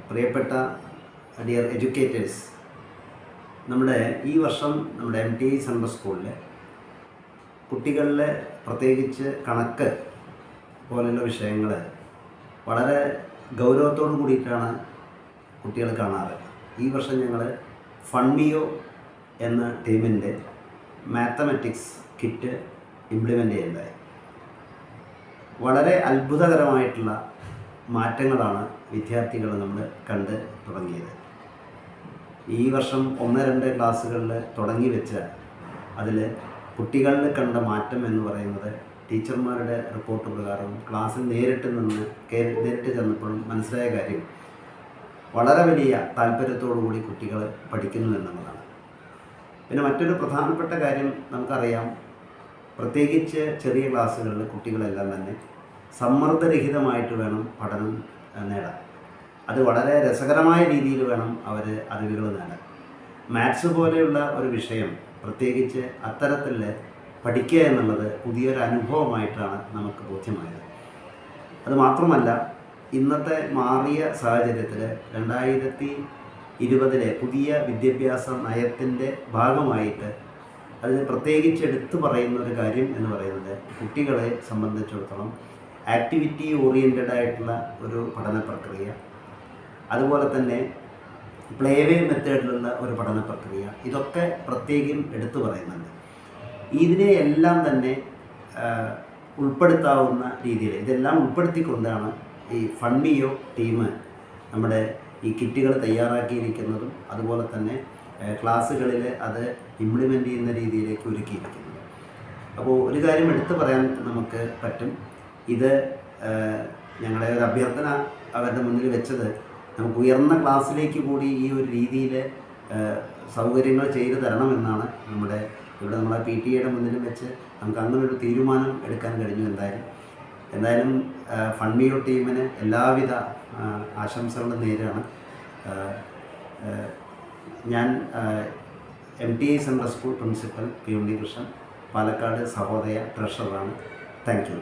പ്രിയപ്പെട്ട dear educators, നമ്മുടെ ഈ വർഷം നമ്മുടെ MTI സെൻട്രൽ സ്കൂളിൽ കുട്ടികളിലെ പ്രത്യേകിച്ച് കണക്ക് പോലുള്ള വിഷയങ്ങൾ വളരെ ഗൗരവത്തോടു കൂടിയിട്ടാണ് കുട്ടികൾ കാണാറ്. ഈ വർഷം ഞങ്ങൾ ഫൺമിയോ എന്ന ടീമിൻ്റെ മാത്തമാറ്റിക്സ് കിറ്റ് ഇംപ്ലിമെൻ്റ് ചെയ്യുന്നതായി. വളരെ അത്ഭുതകരമായിട്ടുള്ള മാറ്റങ്ങളാണ് വിദ്യാർത്ഥികൾ നമ്മൾ കണ്ട് തുടങ്ങിയത്. ഈ വർഷം 1-2 ക്ലാസ്സുകളിൽ തുടങ്ങി വെച്ച അതിൽ കുട്ടികളിൽ കണ്ട മാറ്റം എന്ന് പറയുന്നത് ടീച്ചർമാരുടെ റിപ്പോർട്ട് പ്രകാരം ക്ലാസ്സിൽ നേരിട്ട് ചെന്നപ്പോഴും മനസ്സിലായ കാര്യം വളരെ വലിയ താല്പര്യത്തോടു കൂടി കുട്ടികൾ പഠിക്കുന്നു എന്നുള്ളതാണ്. പിന്നെ മറ്റൊരു പ്രധാനപ്പെട്ട കാര്യം നമുക്കറിയാം, പ്രത്യേകിച്ച് ചെറിയ ക്ലാസ്സുകളിൽ കുട്ടികളെല്ലാം തന്നെ സമ്മർദ്ദരഹിതമായിട്ട് വേണം പഠനം നേടാൻ. അത് വളരെ രസകരമായ രീതിയിൽ വേണം അവർ അറിവുകൾ നേടാൻ. മാത്സ് പോലെയുള്ള ഒരു വിഷയം പ്രത്യേകിച്ച് അത്തരത്തിൽ പഠിക്കുക എന്നുള്ളത് പുതിയൊരു അനുഭവമായിട്ടാണ് നമുക്ക് ബോധ്യമായത്. അതുമാത്രമല്ല, ഇന്നത്തെ മാറിയ സാഹചര്യത്തിൽ 2020 പുതിയ വിദ്യാഭ്യാസ നയത്തിൻ്റെ ഭാഗമായിട്ട് അതിന് പ്രത്യേകിച്ച് എടുത്തു പറയുന്ന ഒരു കാര്യം എന്ന് പറയുന്നത് കുട്ടികളെ സംബന്ധിച്ചിടത്തോളം ആക്ടിവിറ്റി ഓറിയൻറ്റഡ് ആയിട്ടുള്ള ഒരു പഠന പ്രക്രിയ, അതുപോലെ തന്നെ പ്ലേവേ മെത്തേഡിലുള്ള ഒരു പഠന പ്രക്രിയ, ഇതൊക്കെ പ്രത്യേകം എടുത്തു പറയുന്നുണ്ട്. ഇതിനെയെല്ലാം തന്നെ ഉൾപ്പെടുത്താവുന്ന രീതിയിൽ ഇതെല്ലാം ഉൾപ്പെടുത്തിക്കൊണ്ടാണ് ഈ ഫൺമിയോ ടീം നമ്മുടെ ഈ കിറ്റുകൾ തയ്യാറാക്കിയിരിക്കുന്നതും അതുപോലെ തന്നെ ക്ലാസ്സുകളിൽ അത് ഇംപ്ലിമെൻ്റ് ചെയ്യുന്ന രീതിയിലേക്ക് ഒരുക്കിയിരിക്കുന്നത്. അപ്പോൾ ഒരു കാര്യം എടുത്തു പറയാൻ നമുക്ക് പറ്റും, ഇത് ഞങ്ങളുടെ ഒരു അഭ്യർത്ഥന അവരുടെ മുന്നിൽ വെച്ചത് നമുക്ക് ഉയർന്ന ക്ലാസ്സിലേക്ക് കൂടി ഈ ഒരു രീതിയിൽ സൗകര്യങ്ങൾ ചെയ്തു തരണമെന്നാണ്. ഇവിടെ നമ്മളെ PTA മുന്നിലും വെച്ച് നമുക്ക് അങ്ങനൊരു തീരുമാനം എടുക്കാൻ കഴിഞ്ഞു. എന്തായാലും ഫൺമിയോ ടീമിന് എല്ലാവിധ ആശംസകളും നേരാണ്. ഞാൻ MTI central school principal P. Unnikrishnan, Palakkad Sahodaya ട്രഷററാണ്. Thank U.